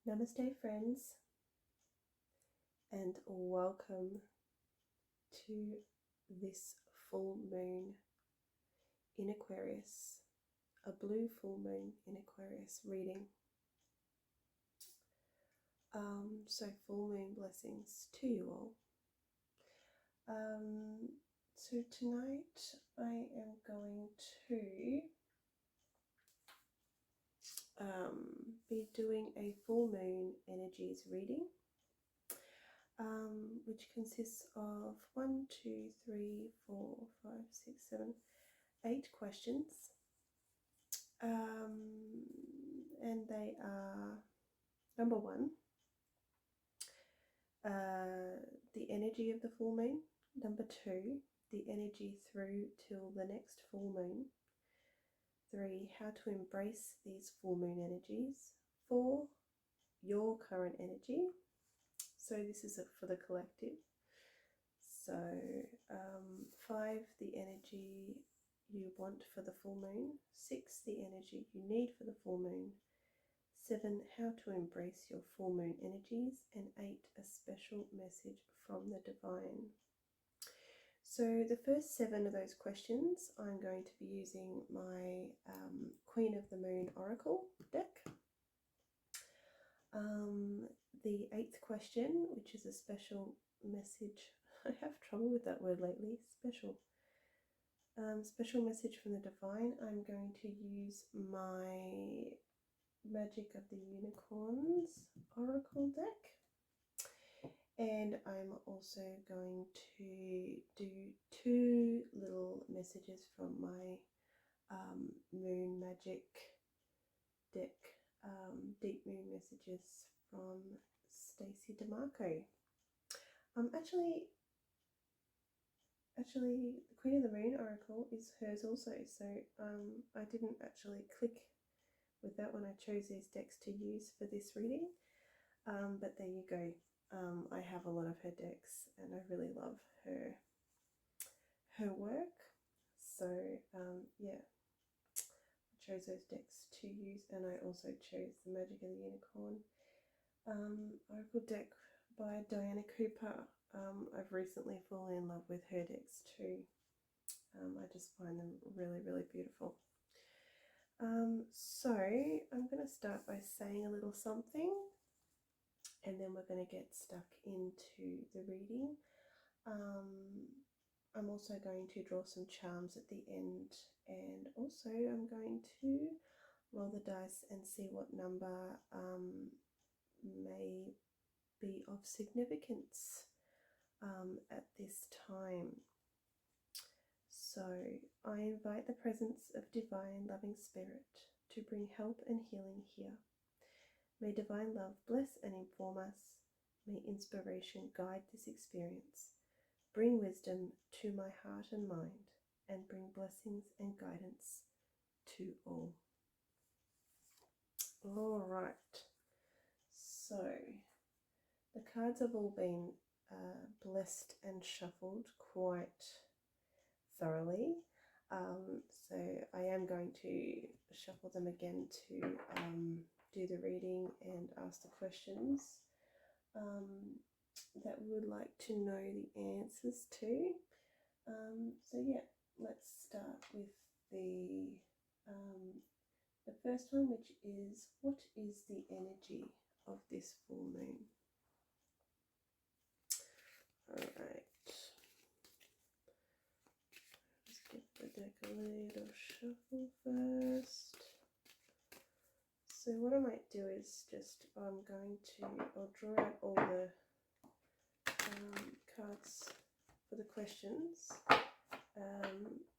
Namaste friends, and welcome to this full moon in Aquarius, a blue full moon in Aquarius reading. So full moon blessings to you all. So tonight I am going to be doing a full moon energies reading, which consists of 1, 2, 3, 4, 5, 6, 7, 8 questions, and they are: number 1, the energy of the full moon; number 2, the energy through till the next full moon; 3, how to embrace these full moon energies; 4, your current energy. So this is for the collective. So 5, the energy you want for the full moon; 6, the energy you need for the full moon; 7, how to embrace your full moon energies; and 8, a special message from the divine. So the first 7 of those questions, I'm going to be using my Queen of the Moon Oracle deck. The 8th question, which is a special message, I have trouble with that word lately, special message from the divine, I'm going to use my Magick of the Unicorns Oracle deck. And I'm also going to do 2 little messages from my Moon Magick deck, Deep Moon Messages from Stacey DeMarco. Actually, the Queen of the Moon Oracle is hers also, so I didn't actually click with that when I chose these decks to use for this reading, but there you go. I have a lot of her decks and I really love her work, so yeah, I chose those decks to use, and I also chose the Magick of the Unicorn Oracle deck by Diana Cooper. I've recently fallen in love with her decks too. I just find them really, really beautiful. So I'm going to start by saying a little something, and then we're going to get stuck into the reading. I'm also going to draw some charms at the end, and also I'm going to roll the dice and see what number may be of significance at this time. So I invite the presence of divine loving spirit to bring help and healing here. May divine love bless and inform us. May inspiration guide this experience. Bring wisdom to my heart and mind, and bring blessings and guidance to all. All right. So the cards have all been blessed and shuffled quite thoroughly. So I am going to shuffle them again to do the reading and ask the questions that we would like to know the answers to. So yeah, let's start with the first one, which is: what is the energy of this full moon? Alright, let's give the deck a little shuffle first. So what I might do is just, I'll draw out all the cards for the questions,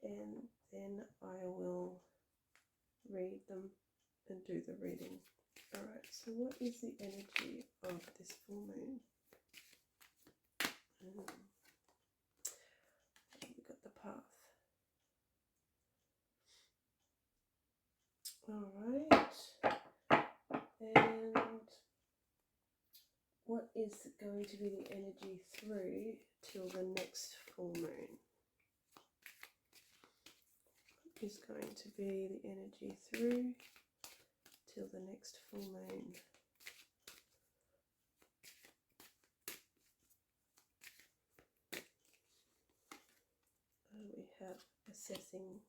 and then I will read them and do the reading. Alright, so what is the energy of this full moon? We've got the path. Alright, and what is going to be the energy through till the next full moon? What is going to be the energy through till the next full moon? assessing.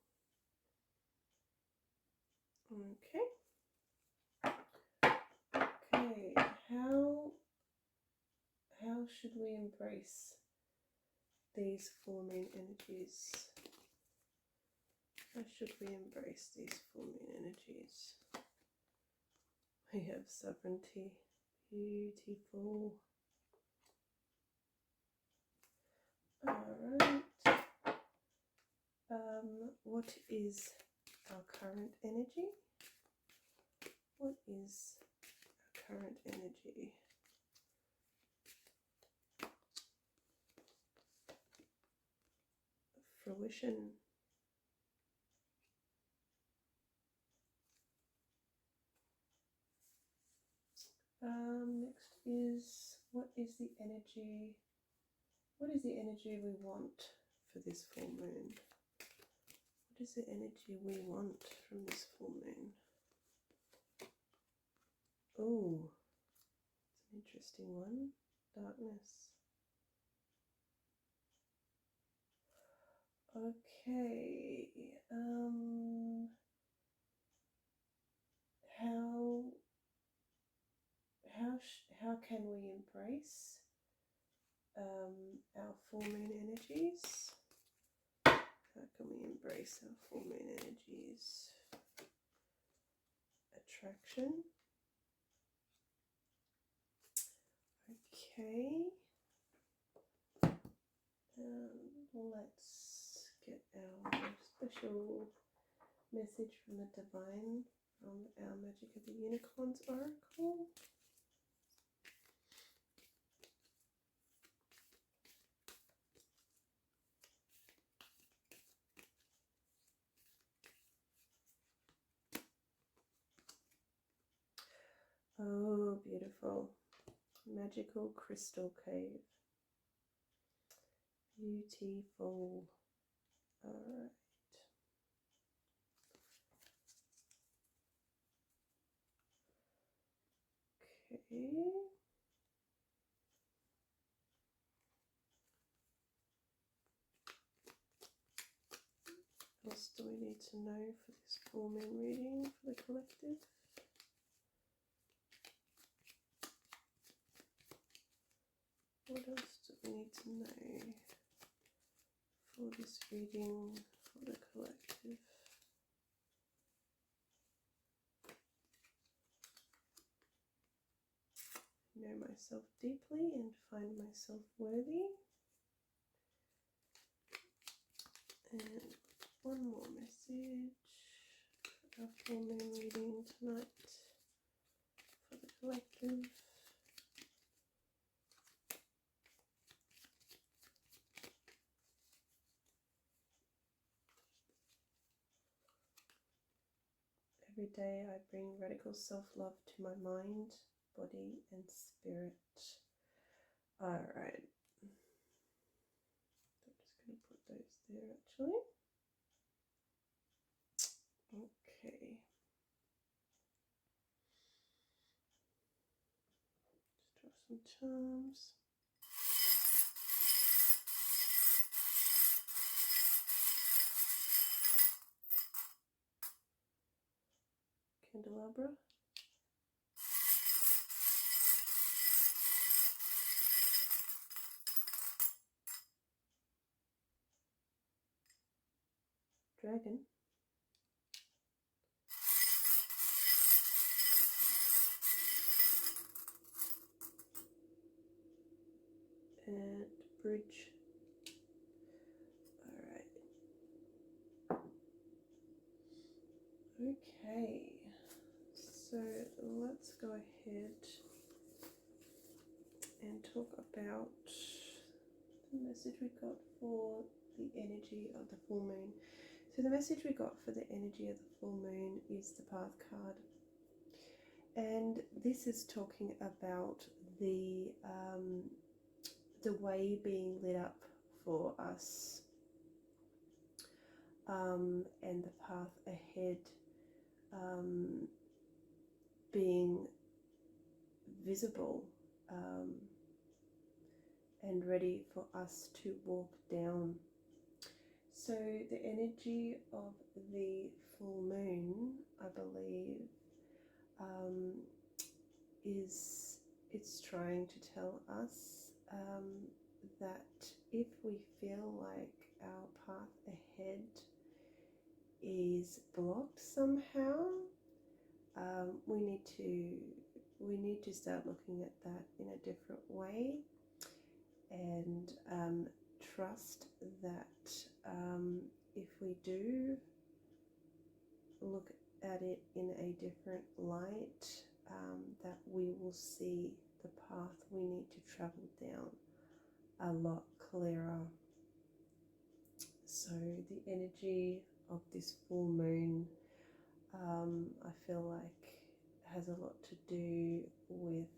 Okay. Okay. How should we embrace these full moon energies? How should we embrace these full moon energies? We have sovereignty. Beautiful. Alright. What is our current energy? What is our current energy? Fruition. Next is, what is the energy? What is the energy we want for this full moon? What is the energy we want from this full moon? Oh, it's an interesting one. Darkness. Okay. How can we embrace our full moon energies? How can we embrace our full moon energies? Attraction. Okay. Let's get our special message from the divine from our Magic of the Unicorns oracle. Oh, beautiful. Magical crystal cave. Beautiful. Alright. Okay. What else do we need to know for this full moon reading for the collective? What else do we need to know for this reading for the collective? Know myself deeply and find myself worthy. And one more message for our full moon reading tonight for the collective. Every day I bring radical self-love to my mind, body and spirit. Alright. I'm just going to put those there actually. Okay. Just draw some charms. Candelabra. Dragon. And bridge. Alright. Okay. So let's go ahead and talk about the message we got for the energy of the full moon. So the message we got for the energy of the full moon is the Path card. And this is talking about the way being lit up for us, and the path ahead being visible and ready for us to walk down. So the energy of the full moon, I believe, is it's trying to tell us that if we feel like our path ahead is blocked somehow, we need to start looking at that in a different way, and trust that if we do look at it in a different light, that we will see the path we need to travel down a lot clearer. So the energy of this full moon, I feel like has a lot to do with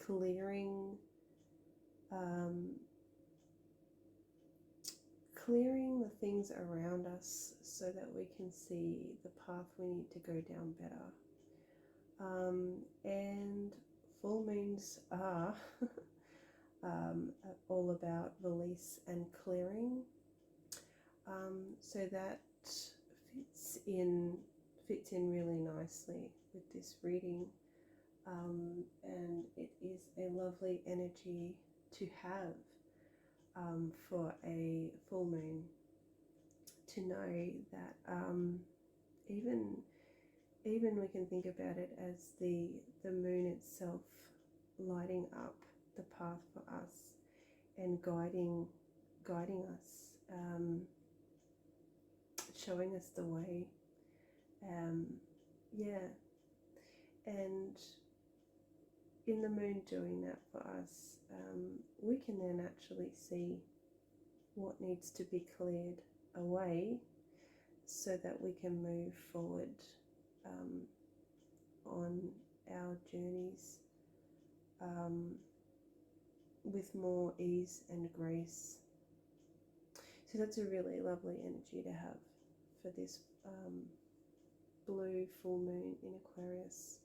clearing the things around us so that we can see the path we need to go down better. And full moons are all about release and clearing. So that fits in really nicely with this reading, and it is a lovely energy to have for a full moon, to know that even we can think about it as the moon itself lighting up the path for us and guiding us, showing us the way. And in the moon doing that for us, we can then actually see what needs to be cleared away so that we can move forward on our journeys with more ease and grace. So that's a really lovely energy to have for this blue full moon in Aquarius.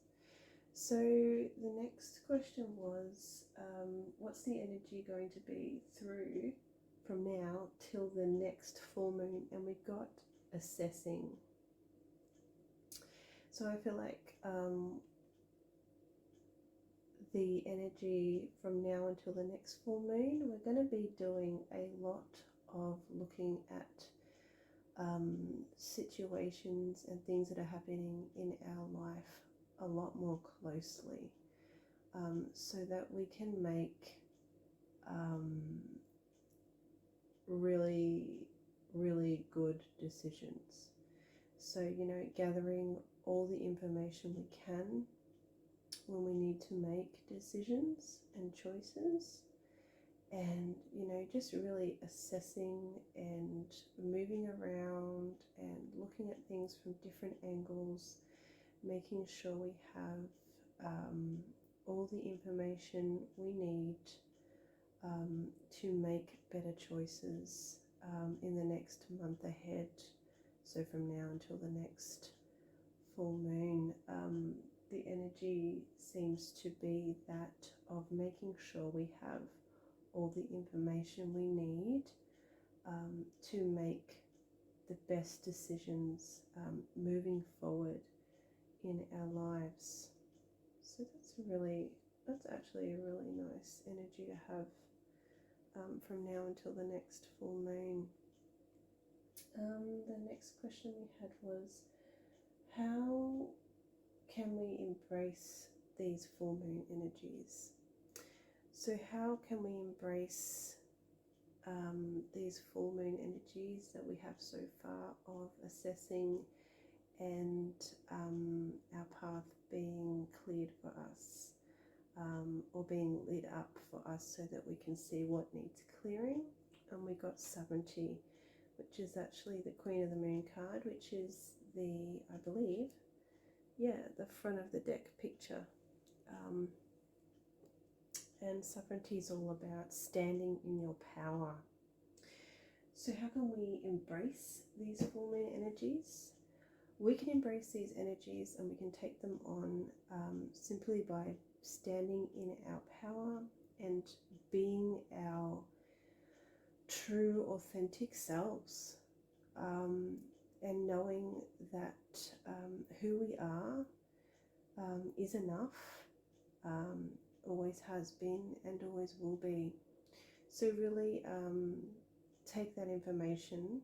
So the next question was, what's the energy going to be through from now till the next full moon? And we got assessing. So I feel like the energy from now until the next full moon, we're going to be doing a lot of looking at situations and things that are happening in our life a lot more closely, so that we can make really, really good decisions. So, you know, gathering all the information we can when we need to make decisions and choices, and, you know, just really assessing and moving around and looking at things from different angles, making sure we have all the information we need to make better choices in the next month ahead. So from now until the next full moon, the energy seems to be that of making sure we have all the information we need to make the best decisions moving forward in our lives. So that's actually a really nice energy to have from now until the next full moon. The next question we had was, how can we embrace these full moon energies? So how can we embrace these full moon energies that we have so far of assessing and our path being cleared for us, or being lit up for us so that we can see what needs clearing? And we got sovereignty, which is actually the Queen of the Moon card, which is the, I believe, the front of the deck picture. And sovereignty is all about standing in your power. So how can we embrace these full moon energies? We can embrace these energies and we can take them on simply by standing in our power and being our true, authentic selves, and knowing that who we are is enough, always has been and always will be. So really take that information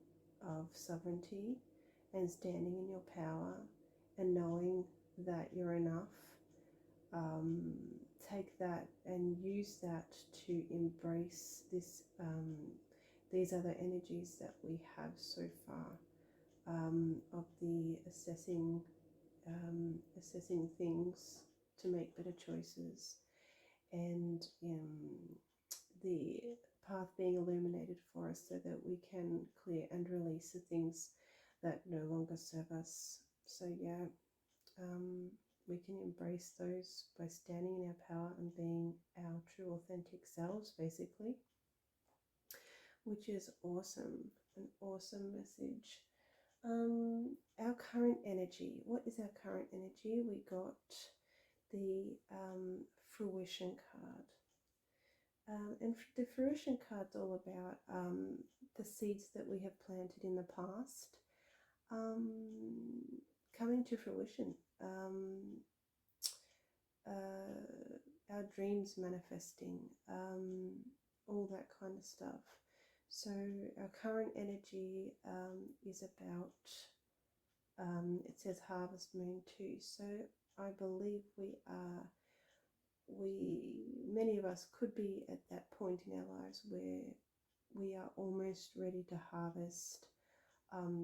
of sovereignty and standing in your power and knowing that you're enough. Take that and use that to embrace these other energies that we have so far, of the assessing things to make better choices, and the path being illuminated for us so that we can clear and release the things that no longer serve us. So yeah, we can embrace those by standing in our power and being our true authentic selves, basically, which is awesome, an awesome message. Our current energy, what is our current energy? We got the fruition card. And the fruition card's all about the seeds that we have planted in the past coming to fruition. Our dreams manifesting, all that kind of stuff. So our current energy is about, it says harvest moon too. So I believe many of us could be at that point in our lives where we are almost ready to harvest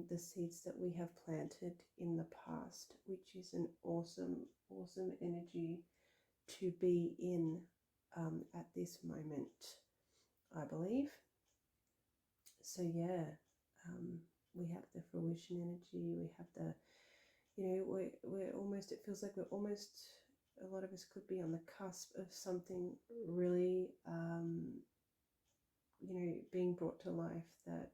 the seeds that we have planted in the past, which is an awesome, awesome energy to be in at this moment, I believe. So yeah, we have the fruition energy, we have the, we're almost, it feels like we're almost, a lot of us could be on the cusp of something really, being brought to life that,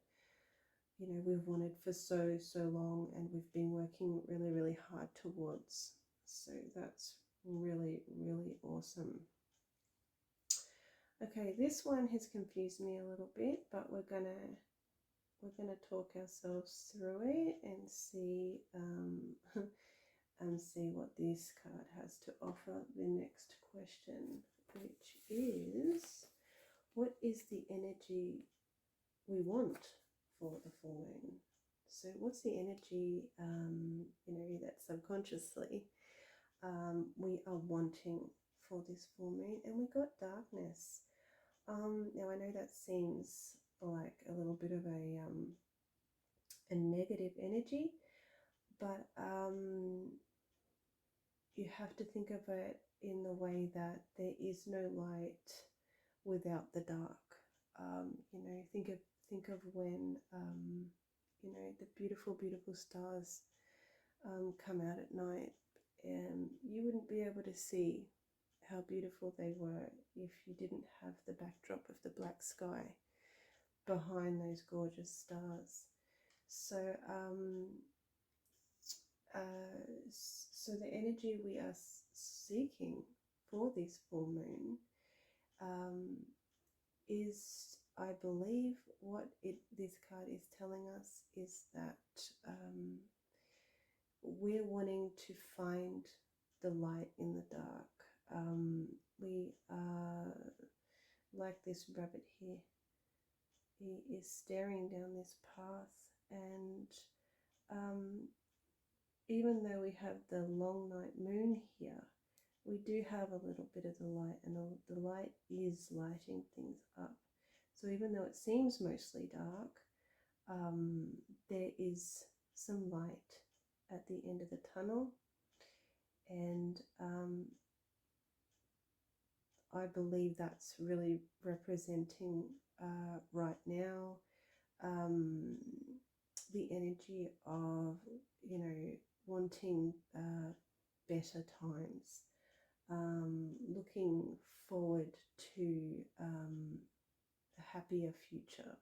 we've wanted for so long, and we've been working really, really hard towards. So that's really, really awesome. Okay, this one has confused me a little bit, but we're gonna talk ourselves through it and see and see what this card has to offer. The next question, which is, what is the energy we want for the full moon? So what's the energy, that subconsciously we are wanting for this full moon? And we got darkness. Now I know that seems like a little bit of a negative energy, but you have to think of it in the way that there is no light without the dark. Think of when the beautiful, beautiful stars come out at night, and you wouldn't be able to see how beautiful they were if you didn't have the backdrop of the black sky behind those gorgeous stars. So so the energy we are seeking for this full moon is, I believe, what this card is telling us is that we're wanting to find the light in the dark. We are like this rabbit here. He is staring down this path, and even though we have the long night moon here, we do have a little bit of the light, and the light is lighting things up. So even though it seems mostly dark, there is some light at the end of the tunnel, and I believe that's really representing right now the energy of, wanting better times, looking forward to a happier future.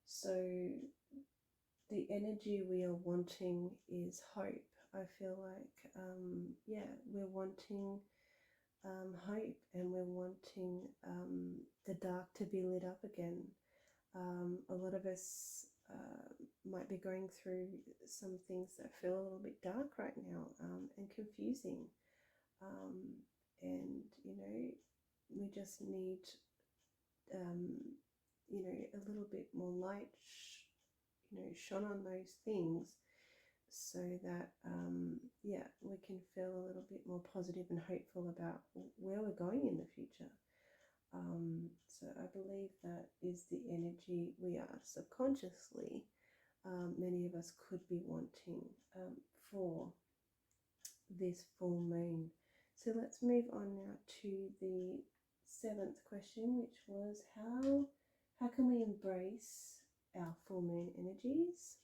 So the energy we are wanting is hope. I feel like, we're wanting hope, and we're wanting the dark to be lit up again. A lot of us might be going through some things that feel a little bit dark right now, and confusing. And, you know, we just need, you know, a little bit more light, you know, shone on those things, so that, yeah, we can feel a little bit more positive and hopeful about where we're going in the future. So I believe that is the energy we are subconsciously, many of us could be wanting for this full moon. So let's move on now to the 7th question, which was how can we embrace our full moon energies?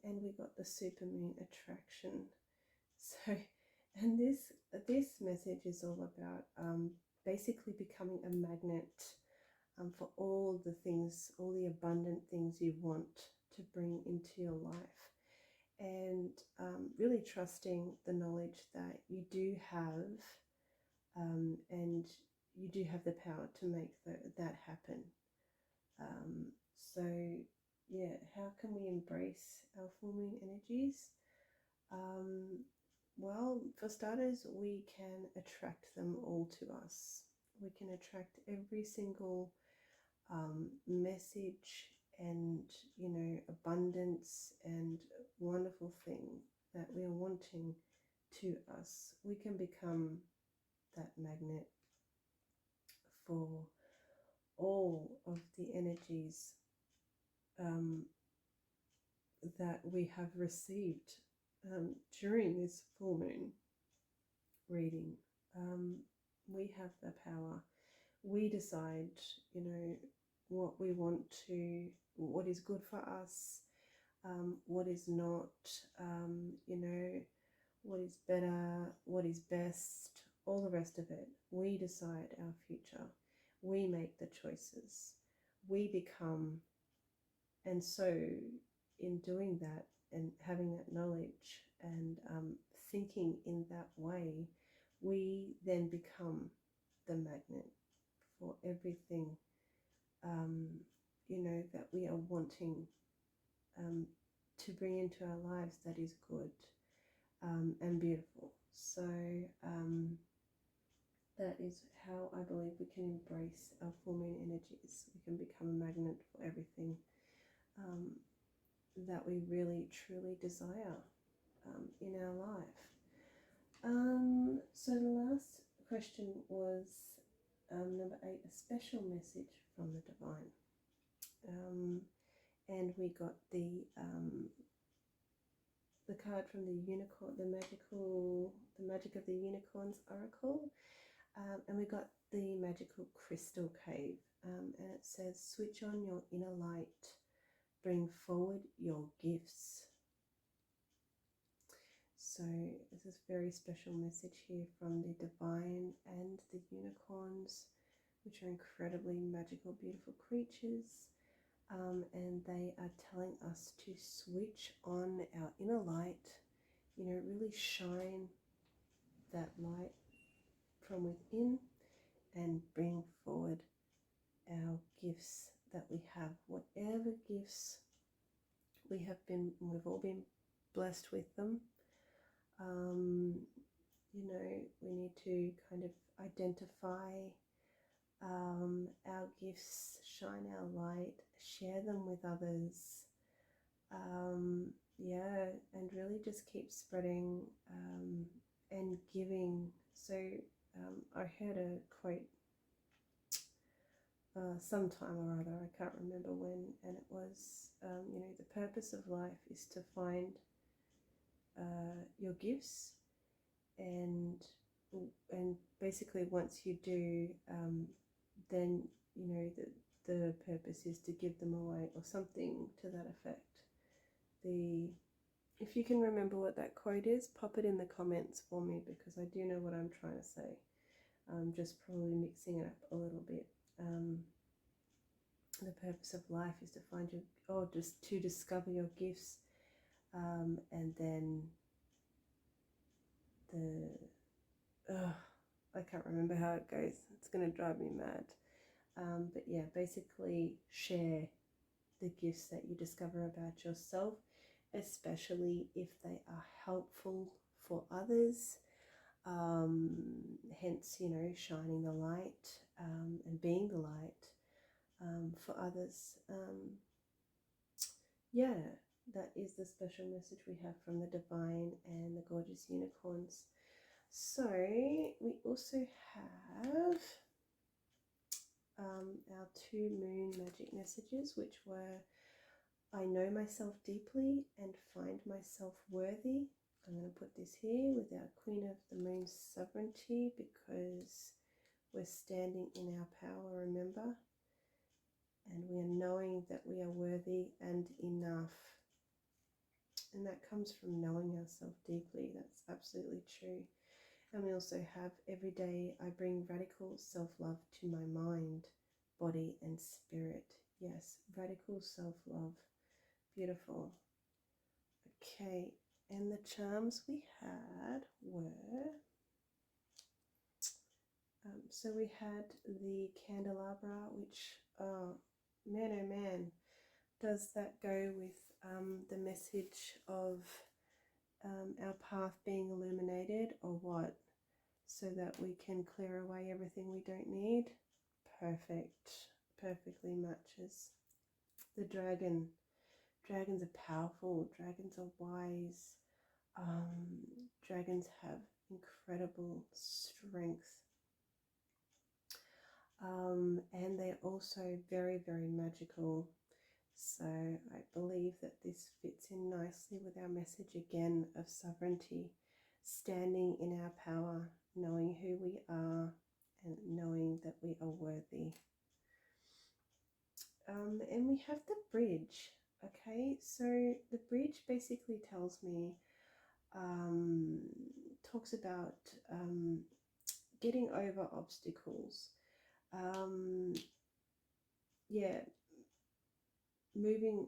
And we got the supermoon attraction. So, and this message is all about basically becoming a magnet for all the things, all the abundant things you want to bring into your life, and really trusting the knowledge that you do have, and you do have the power to make that happen. So yeah, how can we embrace our full moon energies? Well, for starters, we can attract them all to us. We can attract every single message and, you know, abundance and wonderful thing that we are wanting to us. We can become that magnet for all of the energies that we have received during this full moon reading. We have the power. We decide, you know, what we want to, what is good for us, what is not, you know, what is better, what is best, all the rest of it. We decide our future. We make the choices. We become, and so in doing that and having that knowledge and thinking in that way, we then become the magnet for everything, you know, that we are wanting to bring into our lives that is good and beautiful. So that is how I believe we can embrace our full moon energies. We can become a magnet for everything that we really truly desire in our life. So the last question was number 8, a special message from the divine. And we got the card from the unicorn, the Magick of the Unicorns Oracle, and we got the magical crystal cave, and it says, switch on your inner light, bring forward your gifts. So this is a very special message here from the divine and the unicorns, which are incredibly magical, beautiful creatures. And they are telling us to switch on our inner light, you know, really shine that light from within and bring forward our gifts that we have. Whatever gifts we've all been blessed with them. You know, we need to kind of identify our gifts, shine our light, share them with others, yeah, and really just keep spreading and giving. So I heard a quote sometime or other, I can't remember when, and it was, you know, the purpose of life is to find your gifts, and basically once you do, then, you know, the purpose is to give them away, or something to that effect. If you can remember what that quote is, pop it in the comments for me, because I do know what I'm trying to say. I'm just probably mixing it up a little bit. The purpose of life is to find just to discover your gifts, and then I can't remember how it goes. It's going to drive me mad. But yeah, basically share the gifts that you discover about yourself, especially if they are helpful for others. Hence, you know, shining the light and being the light for others. Yeah, that is the special message we have from the divine and the gorgeous unicorns. So we also have our 2 moon magic messages, which were I know myself deeply and find myself worthy. I'm going to put this here with our Queen of the Moon's sovereignty, because we're standing in our power, remember, and we are knowing that we are worthy and enough. And that comes from knowing ourselves deeply. That's absolutely true. And we also have every day I bring radical self-love to my mind, body and spirit. Yes, radical self-love. Beautiful. Okay, and the charms we had were, so we had the candelabra, which, oh man, does that go with the message of our path being illuminated, or what? So that we can clear away everything we don't need. Perfect. Perfectly matches. The dragon. Dragons are powerful. Dragons are wise. Dragons have incredible strength. And they're also very, very magical. So I believe that this fits in nicely with our message again of sovereignty, standing in our power, knowing who we are and knowing that we are worthy. And we have the bridge. Okay, so the bridge basically tells me, talks about getting over obstacles. Yeah, moving,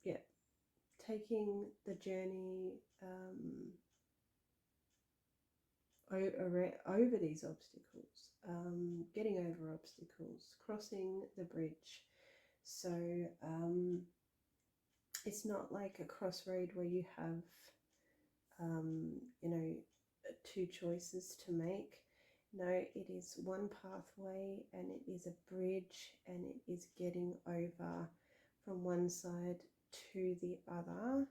yeah, taking the journey over these obstacles, getting over obstacles, crossing the bridge. So it's not like a crossroad where you have, you know, 2 choices to make. No, it is one pathway, and it is a bridge, and it is getting over from one side to the other.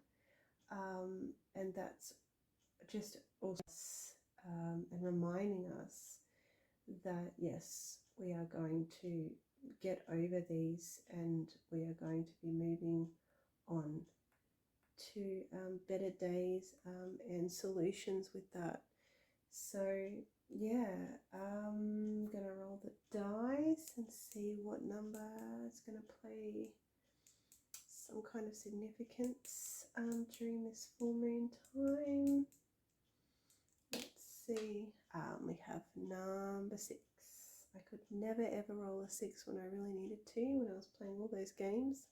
And that's just also and reminding us that yes, we are going to get over these, and we are going to be moving on to better days and solutions with that. So yeah, I'm gonna roll the dice and see what number is gonna play some kind of significance during this full moon time. Let's see. We have number 6. I could never ever roll a 6 when I really needed to, when I was playing all those games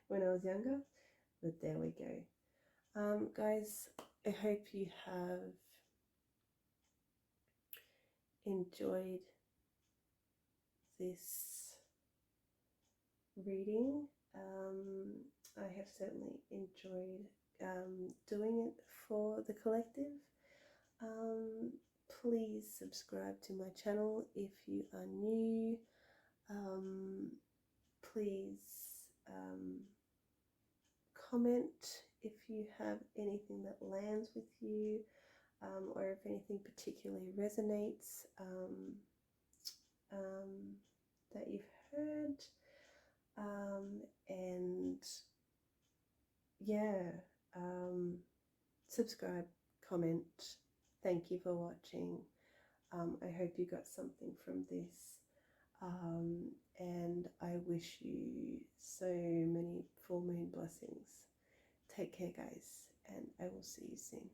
when I was younger. But there we go. Guys, I hope you have enjoyed this reading. I have certainly enjoyed doing it for the collective. Please subscribe to my channel if you are new. Please comment if you have anything that lands with you, or if anything particularly resonates that you've heard. And yeah, subscribe, comment. Thank you for watching. I hope you got something from this, and I wish you so many full moon blessings. Take care, guys, and I will see you soon.